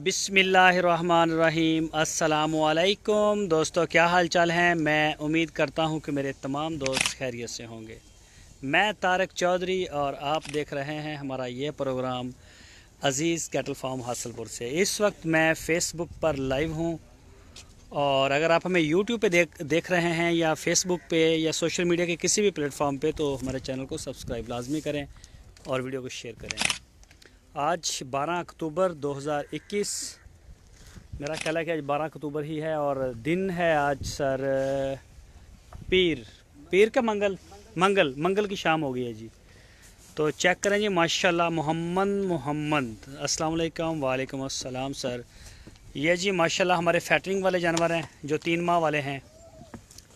बिस्मिल्लाहिर्रहमानिर्रहीम। अस्सलामुअलैकुम दोस्तों, क्या हाल चाल हैं। मैं उम्मीद करता हूं कि मेरे तमाम दोस्त खैरियत से होंगे। मैं तारक चौधरी और आप देख रहे हैं हमारा ये प्रोग्राम अज़ीज़ कैटल फार्म हासलपुर से। इस वक्त मैं फ़ेसबुक पर लाइव हूं और अगर आप हमें यूट्यूब पे देख रहे हैं या फेसबुक पे या सोशल मीडिया के किसी भी प्लेटफॉर्म पे, तो हमारे चैनल को सब्सक्राइब लाजमी करें और वीडियो को शेयर करें। आज 12 अक्टूबर 2021, मेरा ख्याल है कि आज 12 अक्टूबर ही है और दिन है आज सर पीर का मंगल की शाम हो गई है जी। तो चेक करें जी, माशाल्लाह मोहम्मद अस्सलाम वालेकुम। वालेकुम अस्सलाम सर। ये जी माशाल्लाह हमारे फैटरिंग वाले जानवर हैं जो 3 माह वाले हैं।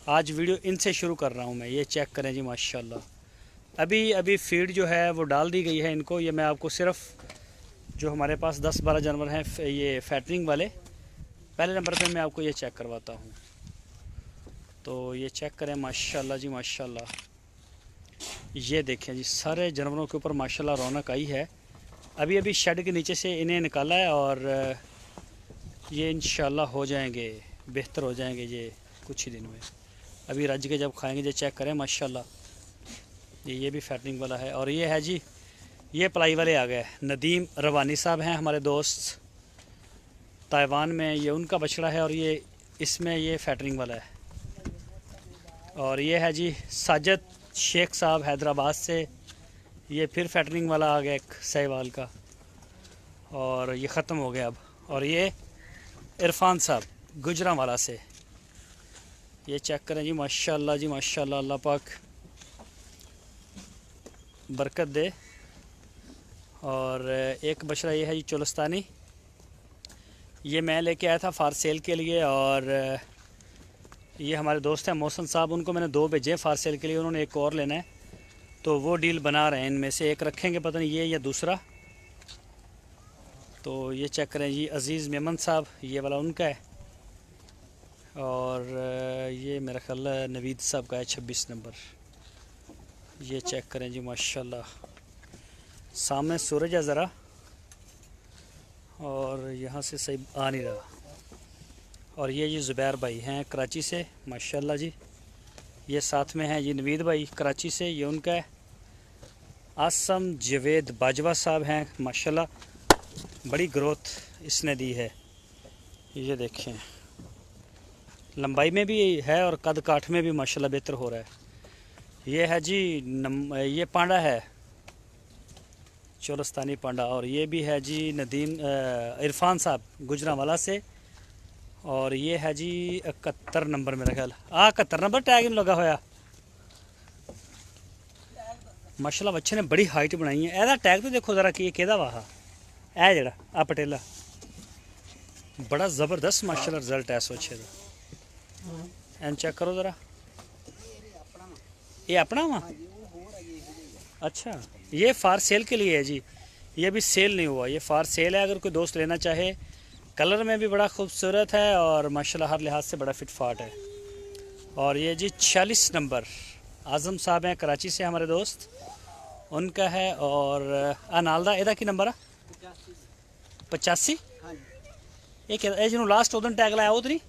आज वीडियो इनसे शुरू कर रहा हूँ मैं। ये चेक करें जी माशाल्लाह, अभी फीड जो है वो डाल दी गई है इनको। ये मैं आपको सिर्फ जो हमारे पास 10-12 जानवर हैं ये फैटरिंग वाले, पहले नंबर पे मैं आपको ये चेक करवाता हूँ। तो ये चेक करें माशाल्लाह जी माशाल्लाह। ये देखें जी, सारे जानवरों के ऊपर माशाल्लाह रौनक आई है। अभी शेड के नीचे से इन्हें निकाला है और ये इंशाल्लाह हो जाएंगे, बेहतर हो जाएंगे ये कुछ ही दिन में। अभी रज के जब खाएंगे जो चेक करें माशाल्लाह। ये भी फैटरिंग वाला है और ये है जी, ये पलाई वाले आ गए। नदीम रवानी साहब हैं हमारे दोस्त ताइवान में, ये उनका बछड़ा है और ये इसमें ये फैटरिंग वाला है। और ये है जी साजिद शेख साहब हैदराबाद से, ये फिर फैटरिंग वाला आ गया एक सहवाल का और ये ख़त्म हो गया अब। और ये इरफान साहब गुजरांवाला से। ये चेक करें जी माशाल्लाह जी माशाल्लाह, अल्लाह पाक बरकत दे। और एक बछड़ा ये है जी चोलस्तानी, ये मैं लेके आया था फार सेल के लिए। और ये हमारे दोस्त हैं मौसन साहब, उनको मैंने 2 भेजे फार सेल के लिए, उन्होंने एक और लेना है तो वो डील बना रहे हैं। इनमें से एक रखेंगे, पता नहीं ये या दूसरा। तो ये चेक करें जी अज़ीज़ मेमन साहब, ये वाला उनका है। और ये मेरा ख्याल है नवीद साहब का है 26 नंबर। ये चेक करें जी माशाल्लाह, सामने सूरज है ज़रा और यहाँ से सही आ नहीं रहा। और ये जी ज़ुबैर भाई हैं कराची से माशाल्लाह जी। ये साथ में हैं जी नवीद भाई कराची से, ये उनका है। आसम जवेद बाजवा साहब हैं माशाल्लाह, बड़ी ग्रोथ इसने दी है। ये देखें, लंबाई में भी है और कद काठ में भी माशाल्लाह बेहतर हो रहा है। ये है जी ये पांडा है चोलस्तानी पांडा। और ये भी है जी नदीम इरफान साहब गुजरांवाला से। और ये है जी 71 नंबर मेरा ख्याल, 71 नंबर टैग इन लगा होया माशाल्लाह। बच्चे ने बड़ी हाइट बनाई है। एदा टैग तो देखो ज़रा कि केदा वाह है जड़ा आ पटेला, बड़ा ज़बरदस्त माशाल्लाह रिजल्ट है इस बच्चे का। एन चेक करो ज़रा, ये अपना वहाँ। अच्छा, ये फार सेल के लिए है जी, ये भी सेल नहीं हुआ, ये फार सेल है। अगर कोई दोस्त लेना चाहे, कलर में भी बड़ा खूबसूरत है और माशाल्लाह हर लिहाज से बड़ा फिट फाट है। और ये जी 46 नंबर आज़म साहब हैं कराची से हमारे दोस्त, उनका है। और अनालदा एदा की नंबर है 85। एक जिन्होंने लास्ट उदन टैग लाया उधरी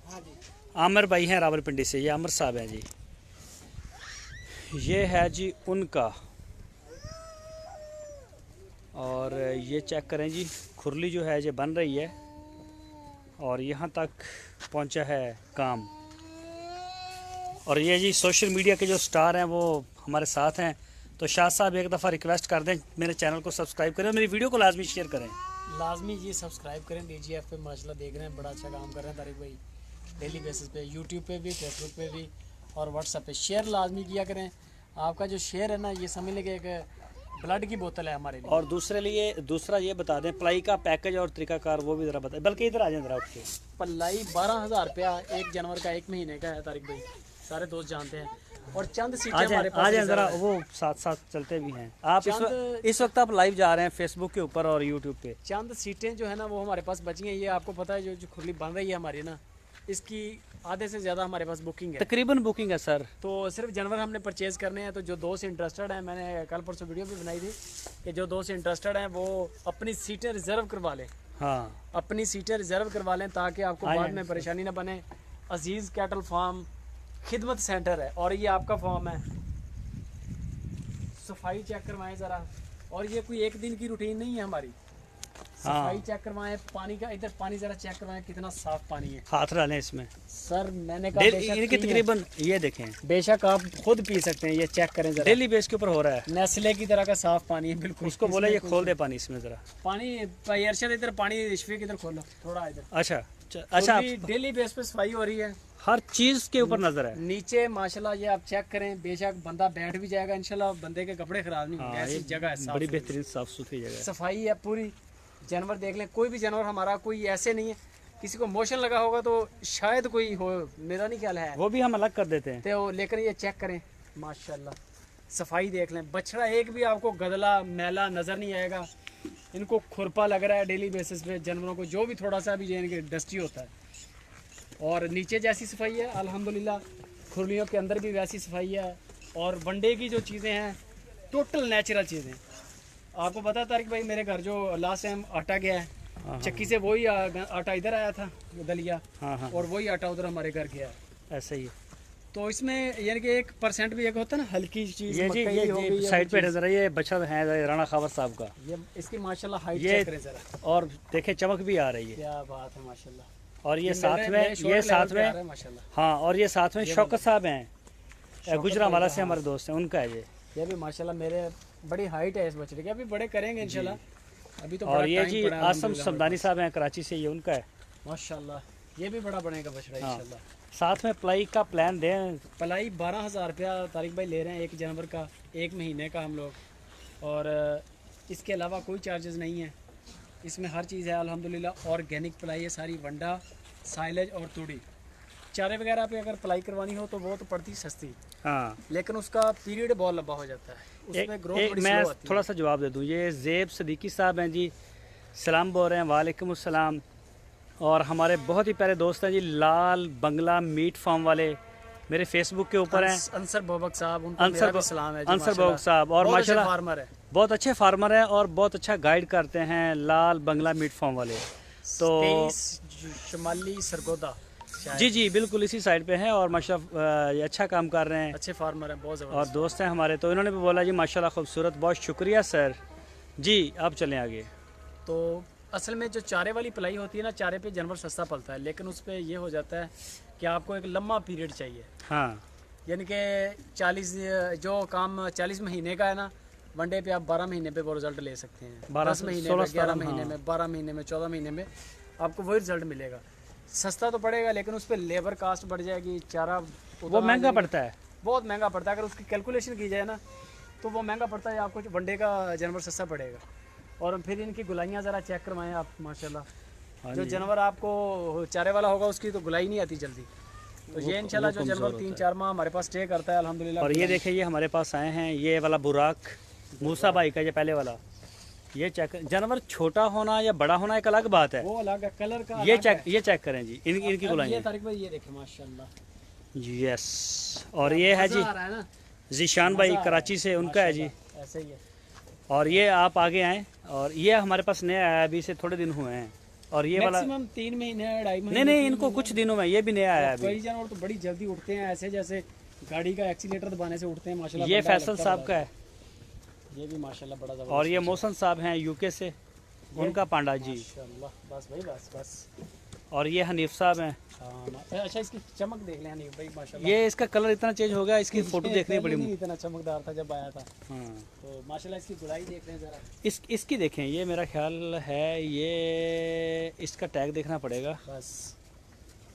आमिर भाई हैं रावलपिंडी से, ये आमिर साहब हैं जी। ये है जी उनका। और ये चेक करें जी, खुरली जो है ये बन रही है और यहाँ तक पहुँचा है काम। और ये जी सोशल मीडिया के जो स्टार हैं वो हमारे साथ हैं। तो शाह साहब एक दफ़ा रिक्वेस्ट कर दें, मेरे चैनल को सब्सक्राइब करें और मेरी वीडियो को लाजमी शेयर करें। लाजमी जी सब्सक्राइब करें। DGF पे माशाल्लाह देख रहे हैं, बड़ा अच्छा काम कर रहे हैं तारिक भाई डेली बेसिस पे, यूट्यूब पे भी, फेसबुक पे भी और व्हाट्सएप पे। शेयर लाजमी किया करें। आपका जो शेयर है ना, ये समझ लें कि एक ब्लड की बोतल है हमारे लिए। और दूसरा ये बता दें पलाई का पैकेज और तरीकाकार वो भी ज़रा बताएं। बल्कि इधर आ जाए ज़रा उठ के। पलाई 12,000 रुपया एक जानवर का 1 महीने का है तारिक भाई, सारे दोस्त जानते हैं। और चंद सीटें हमारे पास आ जाए ज़रा, वो साथ चलते भी हैं। आप इस वक्त आप लाइव जा रहे हैं फेसबुक के ऊपर और यूट्यूब पे। चंद सीटें जो है ना वो हमारे पास बची हैं। ये आपको पता है जो खुरली बन रही है हमारी ना, इसकी आधे से ज़्यादा हमारे पास बुकिंग है, तकरीबन बुकिंग है सर। तो सिर्फ जानवर हमने परचेज़ करने हैं। तो जो दोस्त इंटरेस्टेड हैं, मैंने कल परसों वीडियो भी बनाई थी कि जो दोस्त इंटरेस्टेड हैं वो अपनी सीटें रिज़र्व करवा लें। हाँ अपनी सीटें रिजर्व करवा लें ताकि आपको बाद में परेशानी ना बने। अजीज़ कैटल फार्म खिदमत सेंटर है और ये आपका फार्म है। सफाई चेक करवाएं ज़रा, और ये कोई एक दिन की रूटीन नहीं है हमारी। सफाई चेक करवाएं, पानी का इधर पानी ज़रा चेक करवाएं कितना साफ पानी है। हाथ डालें इसमें सर मैंने कहा इनकी तकरीबन ये देखें, बेशक आप खुद पी सकते हैं, ये चेक करें ज़रा। डेली बेस के ऊपर हो रहा है। नेस्ले की तरह का साफ पानी है बिल्कुल। उसको बोला ये खोल दे पानी इसमें ज़रा। पानी भाई अरशद इधर पानी रिश्वी इधर खोलो थोड़ा इधर। अच्छा अच्छा, डेली बेस पे सफाई हो रही है, हर चीज़ के ऊपर नजर है। नीचे माशाल्लाह ये आप चेक करें, बेशक बंदा बैठ भी जाएगा इंशाल्लाह, बंदे के कपड़े खराब नहीं होंगे, ऐसी जगह है, बड़ी बेहतरीन साफ सुथरी जगह है। सफाई है पूरी। जानवर देख लें, कोई भी जानवर हमारा कोई ऐसे नहीं है, किसी को मोशन लगा होगा तो शायद कोई हो, मेरा नहीं ख्याल है, वो भी हम अलग कर देते हैं। तो लेकिन ये चेक करें माशाल्लाह, सफाई देख लें। बछड़ा एक भी आपको गदला मैला नज़र नहीं आएगा। इनको खुरपा लग रहा है डेली बेसिस पे जानवरों को, जो भी थोड़ा सा भी इनके डस्टी होता है। और नीचे जैसी सफाई है अल्हम्दुलिल्लाह, खुरलियों के अंदर भी वैसी सफाई है। और वनडे की जो चीज़ें हैं टोटल नेचुरल चीज़ें। आपको पता तारिक भाई, मेरे घर जो लास्ट टाइम आटा गया है चक्की से, वही आटा इधर आया था दलिया, और वही आटा उधर हमारे घर गया है। ऐसा ही है। तो इसमें यानी कि 1% भी एक होता है ना हल्की चीज़। ये जी साइड पे जरा, ये बछड़ा है राणा खावर साहब का, ये इसकी माशाल्लाह हाइट ये चेक करें जरा, और देखें चमक भी आ रही है। क्या बात है माशाल्लाह। और ये साथ में माशाल्लाह, हाँ, और ये साथ में शौकत साहब हैं, गुजरांवाला से हमारे दोस्त हैं, उनका है ये भी माशाल्लाह। मेरे बड़ी हाइट है इस बछड़े की, अभी बड़े करेंगे इंशाल्लाह, अभी तो बड़ा और ये टाइम जी पड़ा है आसम अल्हम्दुलिल्लाह। समदानी साहब हैं कराची से, ये उनका है माशाल्लाह। ये भी बड़ा बनेगा बछड़ा इंशाल्लाह। साथ में पलाई का प्लान दें। पलाई 12,000 रुपया तारिक भाई ले रहे हैं एक जानवर का, 1 महीने का हम लोग। और इसके अलावा कोई चार्जेस नहीं है, इसमें हर चीज़ है अल्हम्दुलिल्लाह। ऑर्गेनिक पलाई है सारी, वंडा साइलेज और तूड़ी। चारे वगैरह पे अगर पलाई करवानी हो तो वो तो पड़ती सस्ती, हाँ, लेकिन उसका पीरियड बहुत लंबा हो जाता है, उसमें ग्रोथ बड़ी मैं स्लो आती थोड़ा सा जवाब दे दूँ। ये ज़ेब सदीकी साहब हैं जी, सलाम बोल रहे हैं, वालेकुम अस्सलाम। और हमारे बहुत ही प्यारे दोस्त हैं जी, लाल बंगला मीट फार्म वाले, मेरे फेसबुक के ऊपर हैं। अंसर बोबक साहब, उनको मेरा भी सलाम है जी, अंसर बोबक साहब, और माशाल्लाह फार्मर है, बहुत अच्छे फार्मर हैं और बहुत अच्छा गाइड करते हैं, लाल बंगला मीट फार्म वाले। तो शमाली सरगोदा जी जी बिल्कुल इसी साइड पे हैं, और माशाल्लाह ये अच्छा काम कर रहे हैं, अच्छे फार्मर हैं, बहुत और ज़बरदस्त। दोस्त हैं हमारे। तो इन्होंने भी बोला जी माशाल्लाह खूबसूरत, बहुत शुक्रिया सर जी। आप चलें आगे। तो असल में जो चारे वाली पलाई होती है ना, चारे पे जानवर सस्ता पलता है, लेकिन उस पर यह हो जाता है कि आपको एक लंबा पीरियड चाहिए। हाँ, यानी कि 40 जो काम 40 महीने का है ना, वनडे पे आप 12 महीने पे वो रिजल्ट ले सकते हैं। 10 महीने में, 11 महीने में, 12 महीने में, 14 महीने में आपको वही रिजल्ट मिलेगा। सस्ता तो पड़ेगा, लेकिन उस पर लेबर कास्ट बढ़ जाएगी, चारा वो महंगा पड़ता है, बहुत महंगा पड़ता है। अगर उसकी कैलकुलेशन की जाए ना तो वो महंगा पड़ता है, आपको वनडे का जानवर सस्ता पड़ेगा। और फिर इनकी गुलाइयाँ ज़रा चेक करवाएं आप माशाल्लाह। जो जानवर आपको चारे वाला होगा उसकी तो गुलाई नहीं आती जल्दी, तो ये इंशाल्लाह जो जानवर 3-4 माह हमारे पास स्टे करता है अल्हम्दुलिल्लाह। और ये देखें, ये हमारे पास आए हैं, ये वाला बुराक मूसा भाई का, ये पहले वाला। ये चेक, जानवर छोटा होना या बड़ा होना एक अलग बात है, वो अलग है, कलर का ये चेक करें जी, इनकी गुलाइयाँ। ये तारिक भाई ये देखें माशाल्लाह, यस। और ये है जी आ रहा है ना, जीशान भाई कराची से, उनका है जी। ऐसे ही है। और ये आप आगे आए, और ये हमारे पास नया आया, अभी से थोड़े दिन हुए हैं। और ये वाला मैक्सिमम 3 महीने 2.5 महीने। नहीं, इनको कुछ दिनों में, ये भी नया आया अभी। कई जानवर तो बड़ी जल्दी उठते हैं, ऐसे जैसे गाड़ी का एक्सीलेटर दबाने से उठते हैं माशाल्लाह। ये फैसल साहब का है, ये भी माशाल्लाह बड़ा जबरदस्त। और ये मोहसन साहब हैं यूके से, उनका पांडा जी। माशाल्लाह, बस भाई बस। और ये हनीफ साहब हैं। हाँ, अच्छा इसकी चमक देख लें हनीफ भाई माशाल्लाह। ये इसका कलर इतना चेंज हो गया, इसकी फोटो देखनी पड़ी। नहीं इतना चमकदार था जब आया था। हाँ, तो माशाल्लाह इसकी गुलाई देख लें जरा। इसकी देखें, ये मेरा ख्याल है, ये इसका टैग देखना पड़ेगा। बस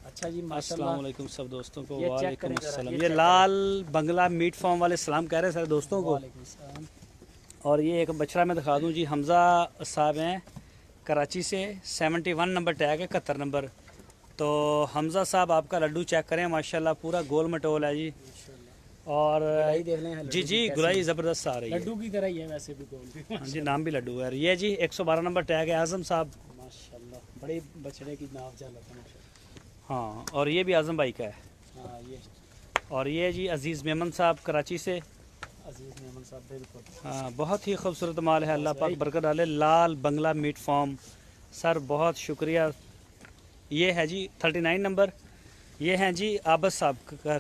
अच्छा जी माशाल्लाह। अस्सलाम वालेकुम सब दोस्तों को। ये चेक वालेकुम करें जरा, अस्सलाम। ये ये check Lal Bangla meet farm वाले सलाम कह रहे हैं सारे दोस्तों को। वालेकुम सलाम। और ये एक बछड़ा मैं दिखा दूं जी, हमज़ा साहब हैं कराची से, 71 नंबर टैग है, 71 नंबर। तो हमज़ा साहब आपका लड्डू चेक करें माशाल्लाह, पूरा गोल मटोल है जी। और गुलाई देख लें जी जी गुलाई ज़बरदस्त आ रही है, लड्डू की तरह ही है वैसे भी गोल भी। हाँ जी, नाम भी लड्डू है। ये जी 112 नंबर टैग है, आज़म साहब। माशाल्लाह बड़े बछड़े की नाव चल रहा है। हाँ, और ये भी आज़म भाई का है। हाँ ये और ये जी अजीज़ मेमन साहब कराची से। अजीज़ मेमन साहब बिल्कुल। हाँ, बहुत ही खूबसूरत माल है, अल्लाह पाक बरकत डाले। Lal Bangla meet farm, sir बहुत शुक्रिया। ये है जी 39 नंबर। ये हैं जी आबद साहब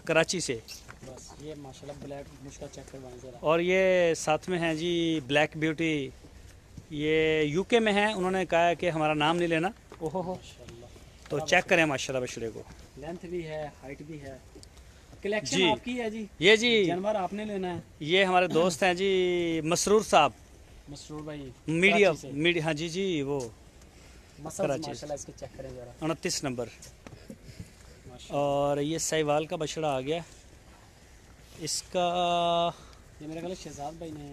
कराची से। बस ये माशाल्लाह ब्लैक मुश्किल चेक करवाएं ज़रा। और ये साथ में हैं जी ब्लैक ब्यूटी। ये यूके में है, उन्होंने कहा है कि हमारा नाम नहीं लेना। ओहो हो, माशाल्लाह तो चेक करें माशाल्लाह बछड़े को। लेंथ भी है, हाइट भी है। कलेक्शन जी। आपकी है जी, ये जी जानवर आपने लेना है। ये हमारे दोस्त हैं जी मसरूर साहब, मसरूर भाई मीडिया कराची से। मीडिया, हाँ जी जी वो मसल्स कराची से। माशाल्लाह इसके चेक करें ज़रा। 29 नंबर। माशाल्लाह। और ये सहीवाल का बछड़ा आ गया इसका। ये मेरे ख्याल शहजाद भाई ने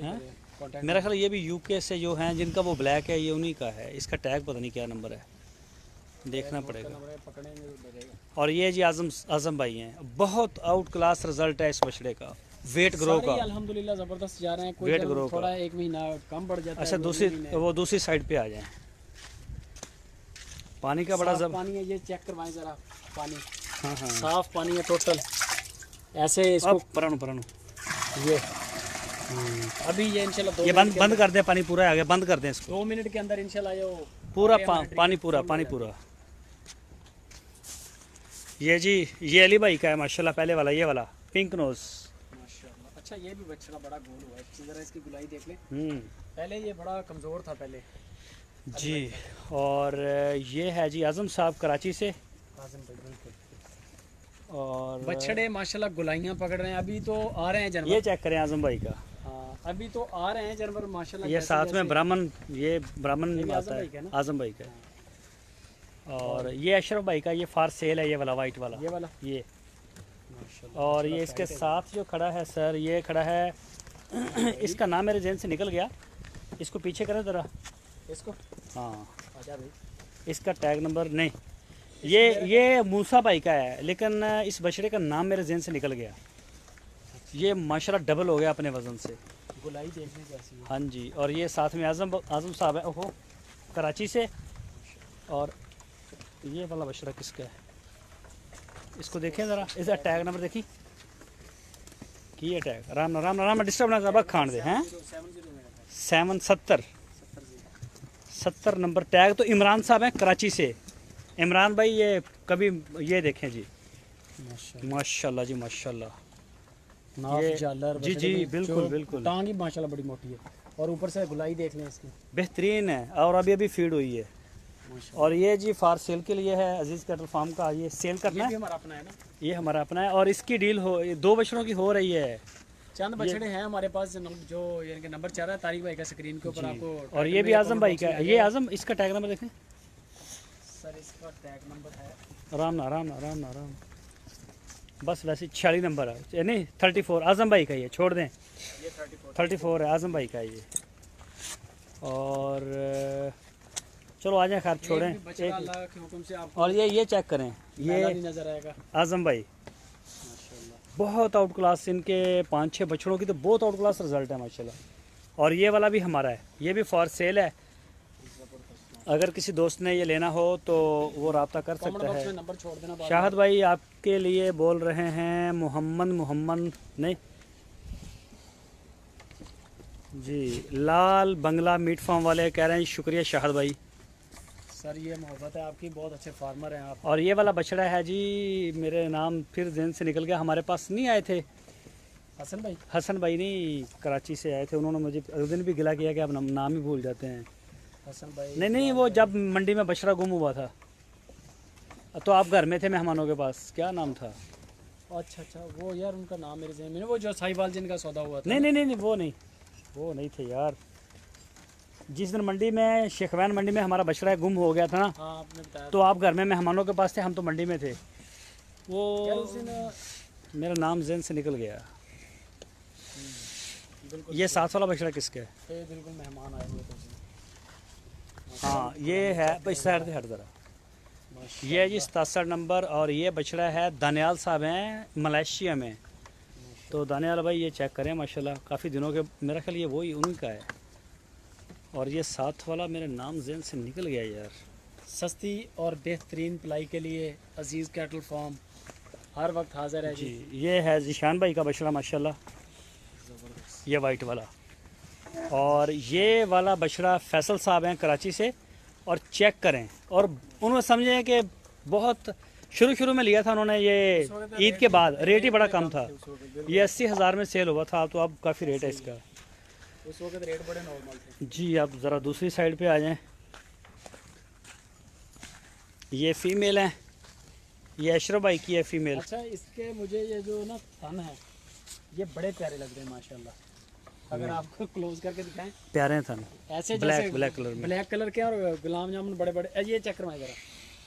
हाँ? कांटेक्ट। मेरा ख्याल ये भी यूके से जो हैं जिनका वो ब्लैक है, ये उन्हीं का है। इसका टैग पता नहीं क्या नंबर है, देखना पड़ेगा। पकड़ेंगे तो बढ़ेगा। और ये जी आज़म भाई हैं, बहुत आउट क्लास रिजल्ट है इस बछड़े का, वेट ग्रो सारे का। ही अल्हम्दुलिल्लाह ज़बरदस्त जा रहे हैं। कोई वेट जब ग्रो थोड़ा का। एक महीना कम बढ़ जाता अच्छा है। वो दूसरी साइड पे आ जाएं। पानी का बड़ा जब पानी है, ये चेक करवाएं ज़रा पानी। हाँ हाँ साफ पानी है टोटल। ऐसे इसको अब परानु ये अभी ये इंशाल्लाह ये बंद कर दें, पानी पूरा आ गया, बंद कर दें इसको। 2 मिनट के अंदर इंशाल्लाह ये पूरा आगे हमारा पानी ड्रिप पूरा फुल पानी हो पूरा। ये जी ये अली भाई का है माशाल्लाह, पहले वाला ये वाला पिंक नोज। जाएगा। माशाल्लाह। अच्छा ये भी बछड़ा बड़ा गोल हुआ है, ज़रा इसकी गुलाई देख ले। हम्म पहले ये बड़ा कमज़ोर था पहले। जी। और ये है जी आज़म साहब कराची से। आज़म भाई बिल्कुल। और बछड़े माशाल्लाह गुलाइयाँ पकड़ रहे हैं। अभी तो आ रहे हैं जानवर। ये चेक करें आज़म भाई का। हाँ अभी तो आ रहे हैं जानवर माशाल्लाह। ये जैसे साथ में जैसे- ब्राह्मण, ये ब्राह्मण ये भी आता आज़म भाई का है, ना? आज़म भाई का। और ये अशरफ भाई का, ये फार सेल है, ये वाला वाइट वाला ये वाला ये। माशाल्लाह। और ये इसके साथ जो खड़ा है सर, ये खड़ा है इसका नाम मेरे जहन से निकल गया, इसको पीछे करें ज़रा। इसको हाँ आजा भाई। इसका टैग नंबर नहीं, ये मूसा भाई का है, लेकिन इस बछड़े का नाम मेरे जहन से निकल गया। ये माशाल्लाह डबल हो गया अपने वज़न से। गुलाई देखने कैसी है। हाँ जी। और ये साथ में आज़म साहब है, ओहो कराची से। और ये वाला बछड़ा किसका है, इसको देखें ज़रा, इसका टैग नंबर देखी कि ये टैग राम डिस्टर्ब ना कर, खान दे हैं। 70 नंबर टैग। तो इमरान साहब हैं कराची से। इमरान भाई ये कभी ये देखें जी, माशाल्लाह जी माशाल्लाह। ये जालर जी जी बिल्कुल बिल्कुल टांग ही माशाल्लाह बड़ी मोटी है। और ऊपर से गुलाई देख लें इसकी, बेहतरीन है। और अभी फीड हुई है। माशाल्लाह। और ये जी फार सेल के लिए है, अजीज़ कैटल फार्म का, ये सेल करना ये भी है, हमारा अपना है ना। ये हमारा अपना है। और इसकी डील हो, ये 2 बछड़ों की हो रही है। चंद बछड़े हैं हमारे पास जो यानी कि नंबर चल रहा है तारिक भाई का स्क्रीन के ऊपर आपको। और ये भी आज़म भाई का है, ये आज़म, इसका टैग नंबर देखें। सर इसका टैग नंबर है राम बस वैसे 46 नंबर है, नहीं 34 आज़म भाई का, ये छोड़ दें। ये 34 है आज़म भाई का ये। और चलो आ जाए, खैर छोड़ें। बछड़ा अल्लाह के हुक्म से आपको और ये चेक करें, ये ये भी नजर आएगा। आज़म भाई माशाल्लाह। बहुत आउट क्लास, इनके 5-6 बछड़ों की तो बहुत आउट क्लास रिजल्ट है माशाल्लाह। और ये वाला भी हमारा है, ये भी फॉर सेल है। अगर किसी दोस्त ने ये लेना हो तो वो रब्ता कर कमेंट सकता बॉक्स में है। नंबर छोड़ देना बाद में। शाहद भाई आपके लिए बोल रहे हैं, मोहम्मद नहीं जी, लाल बंगला मीट फार्म वाले कह रहे हैं शुक्रिया शाहद भाई। सर ये मोहब्बत है आपकी, बहुत अच्छे फार्मर हैं आप। और ये वाला बछड़ा है जी, मेरे नाम फिर जहन से निकल गया, हमारे पास नहीं आए थे, हसन भाई नहीं, कराची से आए थे। उन्होंने मुझे उस दिन भी गिला किया कि आप नाम ही भूल जाते हैं। हसन भाई नहीं वो जब मंडी में बछड़ा गुम हुआ था तो आप घर में थे मेहमानों के पास, क्या नाम था? अच्छा वो यार उनका नाम मेरे ज़हन में नहीं, वो जो साहिवाल जिनका सौदा हुआ था। नहीं वो नहीं थे यार। जिस दिन मंडी में, शेखवैन मंडी में हमारा बछड़ा गुम हो गया था ना, हाँ आपने बताया तो आप घर में मेहमानों के पास थे, हम तो मंडी में थे। वो यार उस दिन मेरा नाम जहन से निकल गया। बिल्कुल ये 7 वाला बछड़ा किसका है? ये बिल्कुल मेहमान आए हुए थे उस दिन। हाँ ये है भाई, साइड से हट जरा। ये जी 67 नंबर। और ये बछड़ा है दानियाल साहब हैं मलेशिया में। तो दानियाल भाई ये चेक करें माशाल्लाह, काफ़ी दिनों के, मेरा ख्याल ये वही उन्हीं का है। और ये 7 वाला मेरे नाम जहन से निकल गया यार। सस्ती और बेहतरीन पलाई के लिए अजीज़ कैटल फार्म हर वक्त हाजिर है जी। जी। ये है जिशान भाई का बछड़ा माशाल्लाह, ये वाइट वाला। और ये वाला बछड़ा फैसल साहब हैं कराची से, और चेक करें। और उन्होंने समझे कि बहुत शुरू में लिया था उन्होंने, ये ईद के बाद रेट ही बड़ा कम था। ये 80,000 में सेल हुआ था, तो अब काफ़ी रेट है इसका। उस वक्त रेट बड़े नॉर्मल थे। जी आप ज़रा दूसरी साइड पे आ जाएं। ये फीमेल है, ये अशरफ भाई की है फीमेल। अच्छा, इसके मुझे ये जो ना थन है ये बड़े प्यारे लग रहे हैं माशाल्लाह। अगर आपको क्लोज करके दिखाएं, प्यारे हैं थन, ऐसे ब्लैक कलर में। ब्लैक कलर के और गुलाब जामुन बड़े बड़े। ये चक्कर में जरा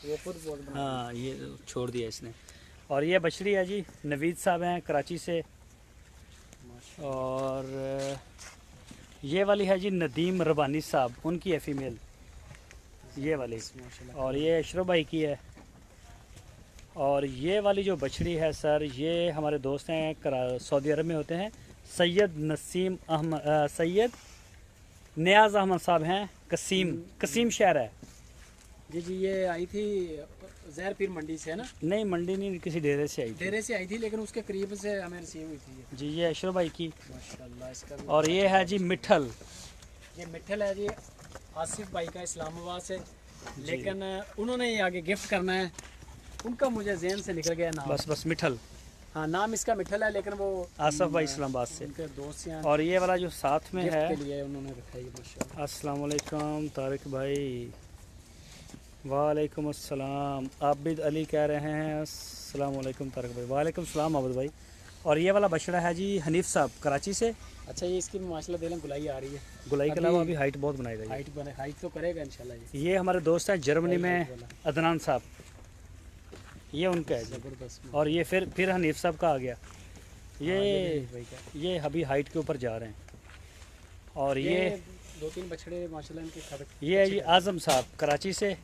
वो खुद बोल बना। हाँ ये छोड़ दिया इसने। और ये बछड़ी है जी, नवीद साहब हैं कराची से। और ये वाली है जी नदीम रबानी साहब, उनकी है फीमेल ये वाली। और ये अशरफ भाई की है। और ये वाली जो बछड़ी है सर, ये हमारे दोस्त हैं सऊदी अरब में होते हैं, सैयद नसीम अहमद, सैयद नियाज़ अहमद साहब हैं, कसीम शहर है। जी जी, ये आई थी जहर पीर मंडी से है ना? नहीं मंडी नहीं, किसी डेरे से आई थी। डेरे से आई थी, लेकिन उसके करीब से हमें रिसीव हुई थी ये। जी ये अशरफ भाई की माशाल्लाह इसका भी। और ये है जी मिठल। ये मिठल है जी आसिफ भाई का, इस्लामाबाद से, लेकिन उन्होंने ये आगे गिफ्ट करना है, उनका मुझे जहन से निकल गया नाम। बस मिठल। हाँ नाम इसका मिठल है, लेकिन वो आसफ भाई इस्लामाबाद से। उनके दोस्त हैं, और ये वाला जो साथ में गिफ्ट है, के लिए उन्होंने रखा है ये माशाल्लाह। अस्सलाम वालेकुम तारिक भाई। वालेकुम अस्सलाम। आबिद अली कह रहे हैं अस्सलाम वालेकुम तारिक भाई। वालेकुम सलाम आबिद भाई। और ये वाला बछड़ा है जी हनीफ साहब कराची से। अच्छा, ये इसकी माशाल्लाह देखें गुलाई आ रही है। गुलाई के अलावा अभी हाइट बहुत बनाएगा हाइट तो करेगा इंशाल्लाह ये हमारे दोस्त हैं जर्मनी में, अदनान साहब, ये उनका है जी। जबरदस्त। और ये फिर हनीफ साहब का आ गया। भाई का ये अभी हाइट के ऊपर जा रहे हैं। और ये 2-3 बछड़े माशाल्लाह इनके खड़क। ये है जी आज़म साहब कराची से,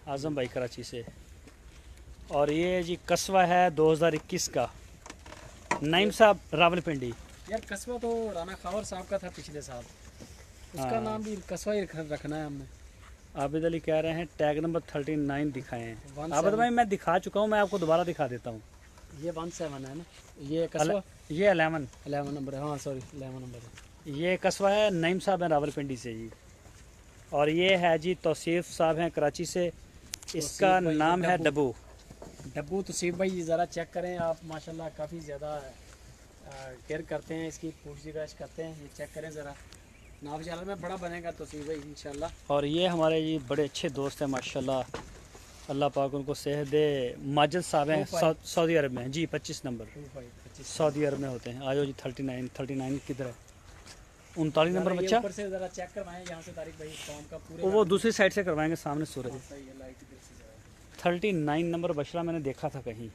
आज़म भाई कराची से। और ये जी कस्बा है 2021 का, नईम साहब रावलपिंडी। यार कस्बा तो राना खावर साहब का था पिछले साल, उसका नाम भी कस्बा ही रखना है हमने। आबिद अली कह रहे हैं टैग नंबर 39 दिखाएं हैं। 17 आबिद भाई मैं दिखा चुका हूँ, मैं आपको दोबारा दिखा देता हूँ। ये 17 है ना, ये कस्बा ये 11 नंबर है। हाँ सॉरी 11 नंबर है। ये कस्बा है, नईम साहब हैं रावलपिंडी से जी। और ये है जी तौसीफ साहब हैं कराची से, इसका नाम है डब्बू। तौसीफ भाई ज़रा चेक करें आप, माशाल्लाह काफ़ी ज़्यादा केयर करते हैं इसकी, पूछ करते हैं। ये चेक करें ज़रा, नाव में बड़ा बनेगा तौसीफ भाई इंशाल्लाह। और ये हमारे जी बड़े अच्छे दोस्त हैं माशाल्लाह, अल्लाह पाक उनको सेहत दे। माजिद साहब हैं सऊदी अरब में जी, 25 नंबर सऊदी अरब में होते हैं। आयो जी 39 किधर है? 39 नंबर बच्चा। ऊपर से ज़रा चेक करवाएं यहाँ से तारिक भाई फॉर्म का पूरे। वो दूसरी साइड से करवाएंगे, सामने सूरज। सही है, लाइट इधर से जाए। 39 नंबर बछड़ा मैंने देखा था कहीं।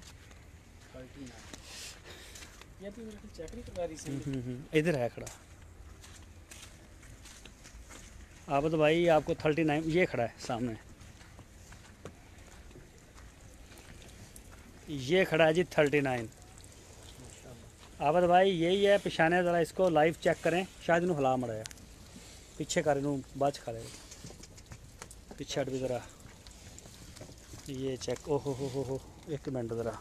39 ये तो मेरे को चेक नहीं करवा रही थी। इधर है खड़ा आबद भाई, आपको 39 ये खड़ा है सामने, ये खड़ा है जी 39। आबद भाई यही है पिछाने, ज़रा इसको लाइव चेक करें, शायद इन्हों हला मरा पीछे कर, इन्हों बाद खा लेगा पीछे हट भी ज़रा, ये चेक। ओहो हो एक मिनट ज़रा,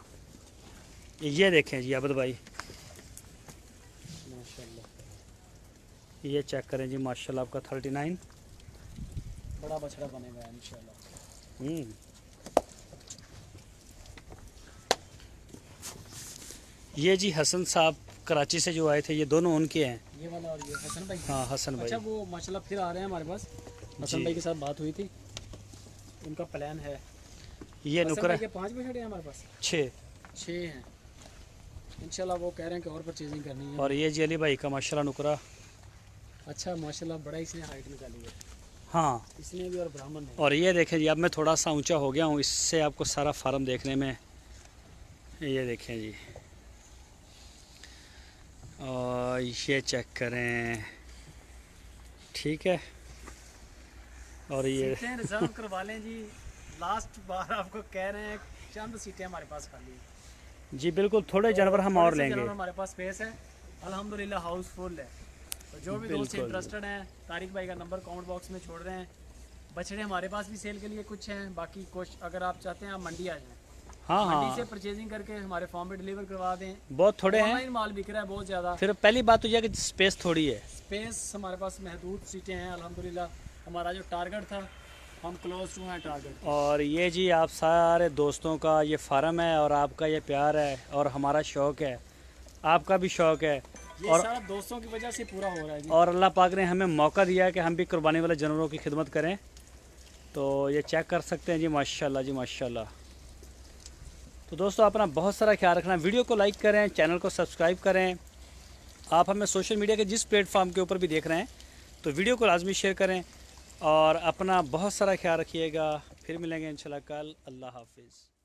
ये देखें जी आबद भाई, माशाल्लाह ये चेक करें जी माशाल्लाह आपका 39 बड़ा बछड़ा बनेगा इंशाल्लाह। ये जी हसन साहब कराची से जो आए थे, ये दोनों उनके हैं, ये वाला और ये हसन भाई। हाँ हसन भाई। अच्छा वो माशाल्लाह फिर आ रहे हैं हमारे पास, हसन भाई के साथ बात हुई थी, उनका प्लान है। ये नुकरा के 5 बछड़े हैं हमारे पास, 6 हैं इंशाल्लाह। वो कह रहे हैं कि और परचेजिंग करनी है। और ये जी अली भाई का माशाल्लाह नुकरा। अच्छा माशाल्लाह बड़ा इसने हाइट निकाली है। हाँ इसने भी, और ब्राह्मण ने। और ये देखें जी, अब मैं थोड़ा सा ऊंचा हो गया हूँ, इससे आपको सारा फार्म देखने में, ये देखें जी। और ये चेक करें, ठीक है। और ये सीटें रिजर्व करवा लें जी, लास्ट बार आपको कह रहे हैं, चंद सीटें हमारे पास खाली है जी, बिल्कुल थोड़े जानवर हम और लेंगे। हमारे पास स्पेस है अल्हम्दुलिल्लाह, हाउसफुल है। तो जो भी दोस्त इंटरेस्टेड हैं, तारिक भाई का नंबर कमेंट बॉक्स में छोड़ रहे हैं। बछड़े हमारे पास भी सेल के लिए कुछ हैं, बाकी कुछ अगर आप चाहते हैं आप मंडी आ जाएं, मंडी से परचेजिंग करके हमारे फॉर्म पे डिलीवर करवा दें। बहुत थोड़े हैं, ऑनलाइन माल बिक रहा है बहुत ज़्यादा। फिर पहली बात तो यह कि स्पेस थोड़ी है, स्पेस हमारे पास महदूद सीटें हैं अल्हम्दुलिल्लाह। हमारा जो टारगेट था, हम क्लोज टू हैं टारगेट। और ये जी आप सारे दोस्तों का ये फार्म है और आपका ये प्यार है और हमारा शौक़ है, आपका भी शौक़ है ये और सारा दोस्तों की वजह से पूरा हो रहा है जी। और अल्लाह पाक ने हमें मौका दिया है कि हम भी कुर्बानी वाले जानवरों की खिदमत करें। तो ये चेक कर सकते हैं जी, माशाल्लाह जी माशाल्लाह। तो दोस्तों अपना बहुत सारा ख्याल रखना, वीडियो को लाइक करें, चैनल को सब्सक्राइब करें। आप हमें सोशल मीडिया के जिस प्लेटफॉर्म के ऊपर भी देख रहे हैं तो वीडियो को लाजमी शेयर करें और अपना बहुत सारा ख्याल रखिएगा। फिर मिलेंगे इंशाल्लाह कल। अल्लाह हाफिज़।